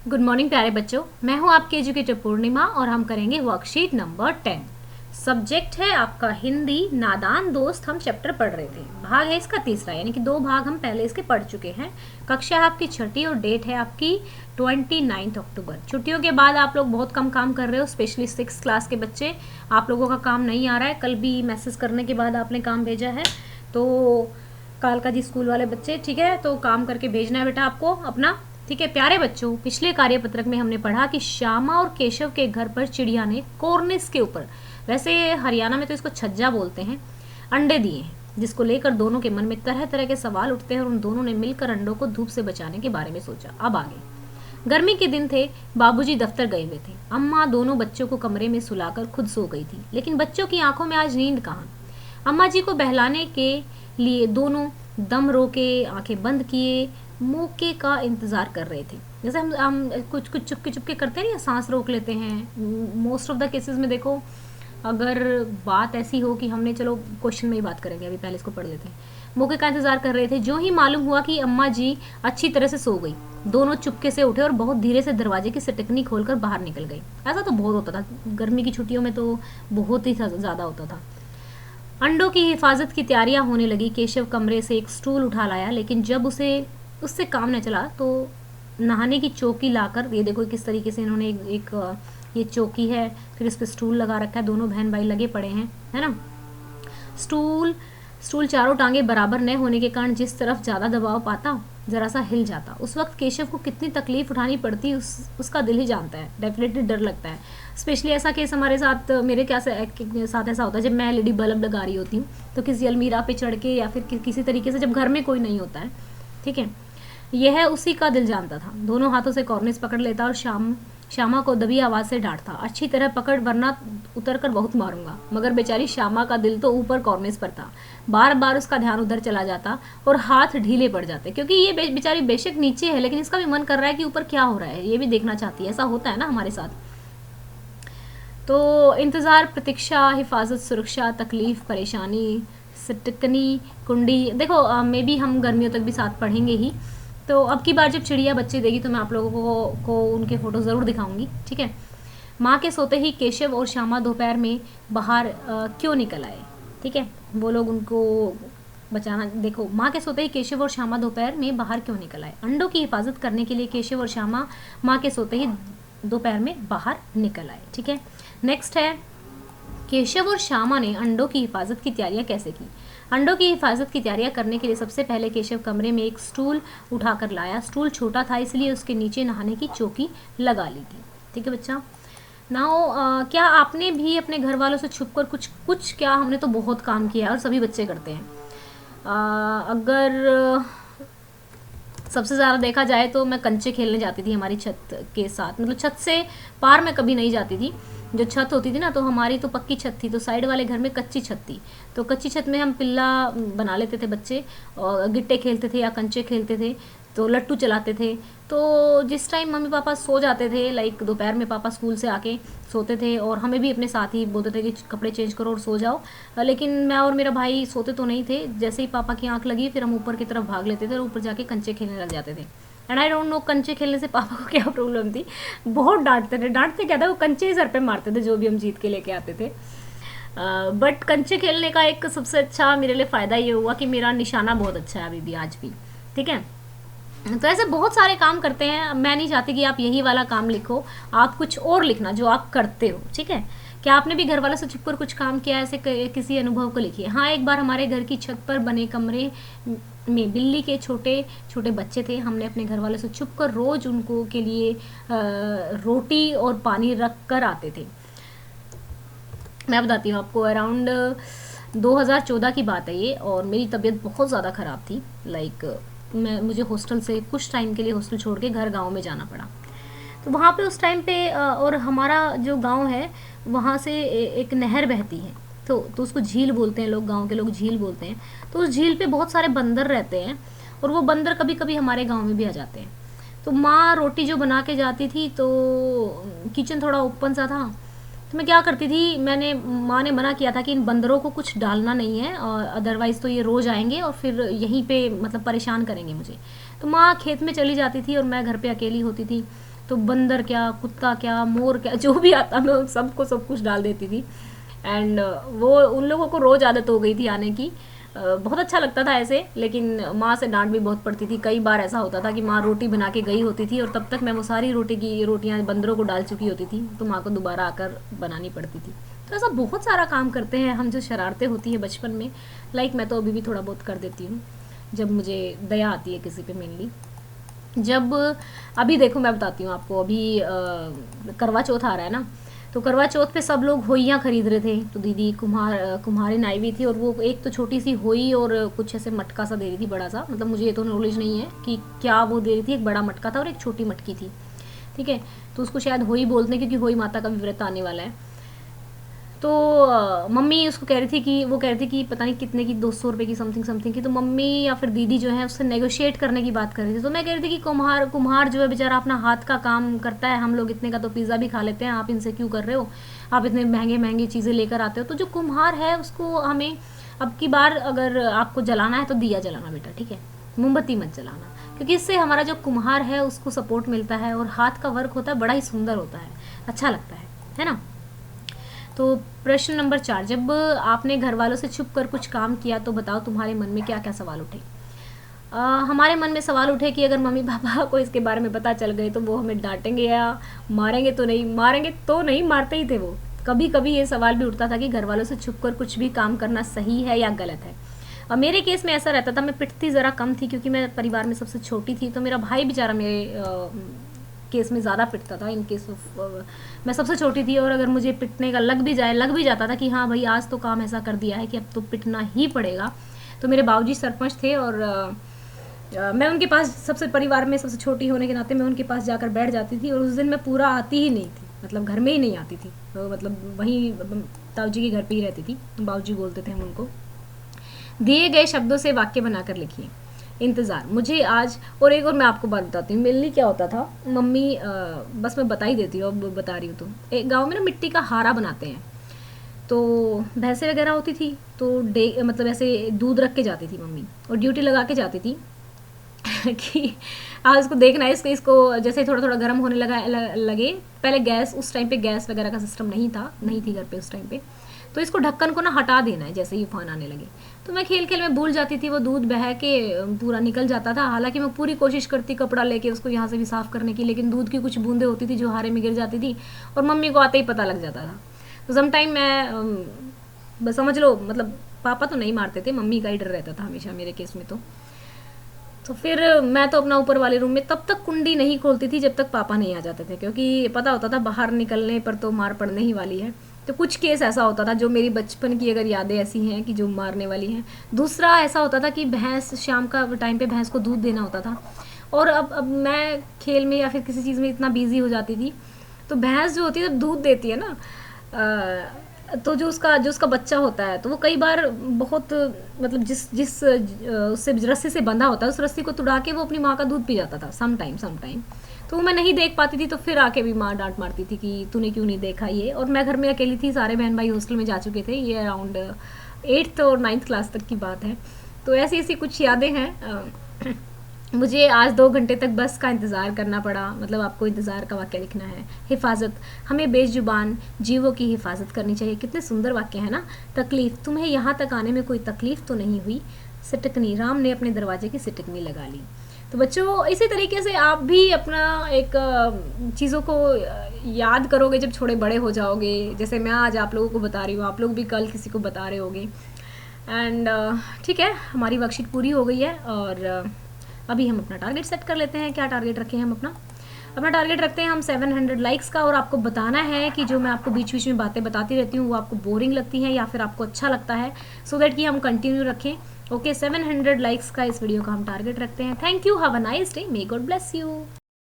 Good morning प्यारे बच्चों, मैं हूं आपकी एजुकेटर पूर्णिमा और हम करेंगे वर्कशीट नंबर 10। सब्जेक्ट है आपका हिंदी। नादान दोस्त हम चैप्टर पढ़ रहे थे। भाग है इसका तीसरा, यानी कि 2 भाग हम पहले इसके पढ़ चुके हैं। कक्षा है आपकी छठी और डेट है आपकी 29 अक्टूबर। छुट्टियों के बाद आप लोग बहुत कम काम कर रहे हो, स्पेशली 6 क्लास के बच्चे। आप लोगों का काम नहीं आ रहा है। कल भी मैसेज करने के बाद आपने काम भेजा है, तो कालका जी स्कूल वाले बच्चे, ठीक है, तो काम करके भेजना है बेटा आपको अपना। ठीक है प्यारे बच्चों, पिछले कार्यपत्रक में हमने पढ़ा कि श्यामा और केशव के घर पर चिड़िया ने कॉर्निस के ऊपर, वैसे हरियाणा में तो इसको छज्जा बोलते हैं, अंडे दिए हैं, जिसको लेकर दोनों के मन में तरह तरह के सवाल उठते हैं और उन दोनों ने मिलकर अंडों को धूप से बचाने के बारे में सोचा। अब आगे। गर्मी के दिन थे, बाबूजी दफ्तर गए हुए थे। अम्मा दोनों बच्चों को कमरे में सुलाकर खुद सो गई थी, लेकिन बच्चों की आंखों में आज नींद कहाँ। अम्मा जी को बहलाने के लिए दोनों दम रोके, आंखें बंद किए, मौके का इंतजार कर रहे थे। जैसे हम कुछ कुछ चुपके चुपके करते हैं, या सांस रोक लेते हैं। मोस्ट ऑफ द केसेस में देखो, अगर बात ऐसी हो कि हमने, चलो क्वेश्चन में ही बात करेंगे, अभी पहले इसको पढ़ लेते हैं। मौके का इंतजार कर रहे थे। जो ही मालूम हुआ कि अम्मा जी अच्छी तरह से सो गई, दोनों चुपके से उठे और बहुत धीरे से दरवाजे की सिटकनी खोलकर बाहर निकल गए। ऐसा तो बहुत होता था गर्मी की छुट्टियों में, तो बहुत ही ज़्यादा होता था। अंडों की हिफाजत की तैयारियां होने लगी। केशव कमरे से एक स्टूल उठा लाया, लेकिन जब उससे काम न चला तो नहाने की चौकी लाकर, ये देखो किस तरीके से इन्होंने एक ये चौकी है, फिर इस पर स्टूल लगा रखा है, दोनों बहन भाई लगे पड़े हैं, है ना। स्टूल चारों टांगे बराबर न होने के कारण जिस तरफ ज़्यादा दबाव पाता, ज़रा सा हिल जाता। उस वक्त केशव को कितनी तकलीफ उठानी पड़ती उसका दिल ही जानता है। डेफिनेटली डर लगता है। स्पेशली ऐसा केस हमारे साथ, मेरे साथ ऐसा होता है, जब मैं एलईडी बल्ब लगा रही होती हूँ तो किसी अलमीरा पे चढ़ के या फिर किसी तरीके से, जब घर में कोई नहीं होता है, ठीक है, यह उसी का दिल जानता था। दोनों हाथों से कॉर्निस पकड़ लेता और श्यामा को दबी आवाज से डांटता, अच्छी तरह पकड़ वरना उतर कर बहुत मारूंगा। मगर बेचारी श्यामा का दिल तो ऊपर कॉर्निस पर था। बार बार उसका ध्यान उधर चला जाता और हाथ ढीले पड़ जाते, क्योंकि ये बेचारी बेशक नीचे है, लेकिन इसका भी मन कर रहा है कि ऊपर क्या हो रहा है, ये भी देखना चाहती है। ऐसा होता है ना हमारे साथ। तो इंतज़ार, प्रतीक्षा, हिफाजत, सुरक्षा, तकलीफ, परेशानी, सिटकनी, कुंडी, देखो मे बी हम गर्मियों तक भी साथ पढ़ेंगे ही। तो अब की बार जब चिड़िया बच्चे देगी तो मैं आप लोगों को उनके फ़ोटो ज़रूर दिखाऊंगी, ठीक है। माँ के सोते ही केशव और श्यामा दोपहर में बाहर क्यों निकल आए, ठीक है, वो लोग उनको बचाना। देखो, माँ के सोते ही केशव और श्यामा दोपहर में बाहर क्यों निकल आए। अंडों की हिफाजत करने के लिए केशव और श्यामा माँ के सोते ही दोपहर में बाहर निकल आए, ठीक है। नेक्स्ट है, केशव और श्यामा ने अंडों की हिफाजत की तैयारियां कैसे की। अंडों की हिफाजत की तैयारियां करने के लिए सबसे पहले केशव कमरे में एक स्टूल उठाकर लाया। स्टूल छोटा था, इसलिए उसके नीचे नहाने की चौकी लगा ली थी, ठीक है बच्चा। नाउ क्या आपने भी अपने घर वालों से छुपकर कुछ क्या, हमने तो बहुत काम किया और सभी बच्चे करते हैं। अगर सबसे ज़्यादा देखा जाए तो मैं कंचे खेलने जाती थी हमारी छत के साथ, मतलब छत से पार मैं कभी नहीं जाती थी। जो छत होती थी ना, तो हमारी तो पक्की छत थी, तो साइड वाले घर में कच्ची छत थी, तो कच्ची छत में हम पिल्ला बना लेते थे बच्चे, और गिट्टे खेलते थे या कंचे खेलते थे, तो लट्टू चलाते थे। तो जिस टाइम मम्मी पापा सो जाते थे, लाइक दोपहर में पापा स्कूल से आके सोते थे, और हमें भी अपने साथ ही बोलते थे कि कपड़े चेंज करो और सो जाओ, लेकिन मैं और मेरा भाई सोते तो नहीं थे। जैसे ही पापा की आंख लगी, फिर हम ऊपर की तरफ भाग लेते थे और ऊपर जाके कंचे खेलने लग जाते थे। एंड आई डोंट नो कंचे खेलने से पापा को क्या प्रॉब्लम थी, बहुत डांटते क्या था, वो कंचे ही सर पे मारते थे जो भी हम जीत के लेके आते थे। बट कंचे खेलने का एक सबसे अच्छा मेरे लिए फ़ायदा ये हुआ कि मेरा निशाना बहुत अच्छा है अभी भी, आज भी, ठीक है। तो ऐसे बहुत सारे काम करते हैं। मैं नहीं चाहती कि आप यही वाला काम लिखो, आप कुछ और लिखना जो आप करते हो, ठीक है। क्या आपने भी घर वालों से छुपकर कुछ काम किया, ऐसे किसी अनुभव को लिखिए। हाँ, एक बार हमारे घर की छत पर बने कमरे में बिल्ली के छोटे छोटे बच्चे थे। हमने अपने घर वालों से छुपकर रोज उनको के लिए रोटी और पानी रख कर आते थे। मैं बताती हूँ आपको, अराउंड 2014 की बात है ये, और मेरी तबीयत बहुत ज़्यादा ख़राब थी। लाइक मुझे हॉस्टल से कुछ टाइम के लिए हॉस्टल छोड़ के घर गाँव में जाना पड़ा। तो वहाँ पे उस टाइम पे और हमारा जो गांव है वहाँ से एक नहर बहती है, तो उसको झील बोलते हैं लोग, गांव के लोग झील बोलते हैं। तो उस झील पे बहुत सारे बंदर रहते हैं, और वो बंदर कभी कभी हमारे गांव में भी आ जाते हैं। तो माँ रोटी जो बना के जाती थी, तो किचन थोड़ा ओपन सा था, तो मैं क्या करती थी, माँ ने मना किया था कि इन बंदरों को कुछ डालना नहीं है, और अदरवाइज़ तो ये रोज़ आएंगे और फिर यहीं पे मतलब परेशान करेंगे मुझे। तो माँ खेत में चली जाती थी और मैं घर पे अकेली होती थी। तो बंदर क्या, कुत्ता क्या, मोर क्या, जो भी आता मैं उन सबको सब कुछ डाल देती थी। एंड वो उन लोगों को रोज़ आदत हो गई थी आने की। बहुत अच्छा लगता था ऐसे, लेकिन माँ से डांट भी बहुत पड़ती थी। कई बार ऐसा होता था कि माँ रोटी बना के गई होती थी और तब तक मैं वो सारी रोटियाँ बंदरों को डाल चुकी होती थी, तो माँ को दोबारा आकर बनानी पड़ती थी। तो ऐसा बहुत सारा काम करते हैं हम, जो शरारतें होती है बचपन में। लाइक मैं तो अभी भी थोड़ा बहुत कर देती हूँ जब मुझे दया आती है किसी पे मेनली। जब अभी देखो मैं बताती हूँ आपको, अभी करवा चौथ आ रहा है ना, तो करवा चौथ पे सब लोग होइयाँ खरीद रहे थे। तो दीदी कुम्हारिन आई हुई थी और वो एक तो छोटी सी होई और कुछ ऐसे मटका सा दे रही थी, बड़ा सा। मतलब मुझे ये तो नॉलेज नहीं है कि क्या वो दे रही थी। एक बड़ा मटका था और एक छोटी मटकी थी, ठीक है। तो उसको शायद होई बोलते हैं, क्योंकि होई माता का भी व्रत आने वाला है। तो मम्मी उसको कह रही थी कि वो कह रही थी कि पता नहीं कितने की, 200 रुपये की समथिंग की। तो मम्मी या फिर दीदी जो है उससे नेगोशिएट करने की बात कर रही थी। तो मैं कह रही थी कि कुम्हार जो है बेचारा अपना हाथ का काम करता है, हम लोग इतने का तो पिज़्ज़ा भी खा लेते हैं, आप इनसे क्यों कर रहे हो, आप इतने महंगे महंगी चीज़ें लेकर आते हो। तो जो कुम्हार है उसको हमें अब की बार अगर आपको जलाना है तो दिया जलाना बेटा, ठीक है, मोमबत्ती मत जलाना, क्योंकि इससे हमारा जो कुम्हार है उसको सपोर्ट मिलता है और हाथ का वर्क होता है बड़ा ही सुंदर होता है, अच्छा लगता है ना। तो प्रश्न नंबर 4, जब आपने घर वालों से छुप कर कुछ काम किया तो बताओ तुम्हारे मन में क्या क्या सवाल उठे। हमारे मन में सवाल उठे कि अगर मम्मी पापा को इसके बारे में पता चल गए तो वो हमें डांटेंगे या मारेंगे। तो नहीं, मारते ही थे वो। कभी कभी ये सवाल भी उठता था कि घर वालों से छुप कर कुछ भी काम करना सही है या गलत है। और मेरे केस में ऐसा रहता था, मैं पिटती ज़रा कम थी क्योंकि मैं परिवार में सबसे छोटी थी। तो मेरा भाई बेचारा मेरे केस में ज़्यादा पिटता था। इन केस ऑफ मैं सबसे छोटी थी और अगर मुझे पिटने का लग भी जाता था कि हाँ भाई आज तो काम ऐसा कर दिया है कि अब तो पिटना ही पड़ेगा, तो मेरे बाबूजी सरपंच थे और मैं उनके पास, सबसे परिवार में सबसे छोटी होने के नाते मैं उनके पास जाकर बैठ जाती थी। और उस दिन मैं पूरा आती ही नहीं थी, मतलब घर में ही नहीं आती थी। तो मतलब वहीं ताऊजी के घर पे ही रहती थी, बाबूजी बोलते थे हम उनको। दिए गए शब्दों से वाक्य बनाकर लिखिए। इंतज़ार, मुझे आज, और एक और मैं आपको बात बताती हूँ। मेरे लिए क्या होता था, मम्मी बस मैं बता ही देती हूँ, अब बता रही हूँ। तो एक गाँव में ना मिट्टी का हारा बनाते हैं, तो भैंसें वगैरह होती थी, तो मतलब ऐसे दूध रख के जाती थी मम्मी और ड्यूटी लगा के जाती थी कि आज इसको देखना है, इसको जैसे थोड़ा थोड़ा गर्म होने लगे। पहले गैस, उस टाइम पे गैस वगैरह का सिस्टम नहीं थी घर पे उस टाइम पे। तो इसको ढक्कन को ना हटा देना है जैसे ही उफान आने लगे। तो मैं खेल खेल में भूल जाती थी, वो दूध बह के पूरा निकल जाता था। हालांकि मैं पूरी कोशिश करती कपड़ा लेके उसको यहाँ से भी साफ़ करने की, लेकिन दूध की कुछ बूंदें होती थी जो हारे में गिर जाती थी और मम्मी को आते ही पता लग जाता था। तो समटाइम मैं बस समझ लो, मतलब पापा तो नहीं मारते थे, मम्मी का ही डर रहता था हमेशा मेरे केस में। तो फिर मैं तो अपना ऊपर वाले रूम में तब तक कुंडी नहीं खोलती थी जब तक पापा नहीं आ जाते थे, क्योंकि पता होता था बाहर निकलने पर तो मार पड़ने ही वाली है। तो कुछ केस ऐसा होता था जो मेरी बचपन की अगर यादें ऐसी हैं कि जो मारने वाली हैं। दूसरा ऐसा होता था कि भैंस, शाम का टाइम पे भैंस को दूध देना होता था, और अब मैं खेल में या फिर किसी चीज़ में इतना बिजी हो जाती थी। तो भैंस जो होती है जब दूध देती है ना, तो जो उसका बच्चा होता है, तो वो कई बार बहुत, मतलब जिस उससे रस्सी से बंधा होता है उस रस्सी को तुड़ा के वो अपनी माँ का दूध पी जाता था सम टाइम। तो मैं नहीं देख पाती थी, तो फिर आके भी माँ डांट मारती थी कि तूने क्यों नहीं देखा ये। और मैं घर में अकेली थी, सारे बहन भाई हॉस्टल में जा चुके थे। ये अराउंड 8th और 9th क्लास तक की बात है। तो ऐसी ऐसी कुछ यादें हैं। मुझे आज 2 घंटे तक बस का इंतज़ार करना पड़ा। मतलब आपको इंतज़ार का वाक्य लिखना है। हिफाजत, हमें बेजुबान जीवों की हिफाजत करनी चाहिए। कितने सुंदर वाक्य है ना। तकलीफ़, तुम्हें यहाँ तक आने में कोई तकलीफ़ तो नहीं हुई। सिटकनी, राम ने अपने दरवाजे की सिटकनी लगा ली। तो बच्चों इसी तरीके से आप भी अपना एक चीज़ों को याद करोगे जब थोड़े बड़े हो जाओगे। जैसे मैं आज आप लोगों को बता रही हूँ, आप लोग भी कल किसी को बता रहे होगे। एंड ठीक है, हमारी वर्कशीट पूरी हो गई है और अभी हम अपना टारगेट सेट कर लेते हैं। क्या टारगेट रखें हम अपना टारगेट रखते हैं हम 700 लाइक्स का। और आपको बताना है कि जो मैं आपको बीच बीच में बातें बताती रहती हूँ वो आपको बोरिंग लगती हैं या फिर आपको अच्छा लगता है, सो दैट कि हम कंटिन्यू रखें। ओके, 700 लाइक्स का इस वीडियो का हम टारगेट रखते हैं। Thank you, have a nice day, may God bless you.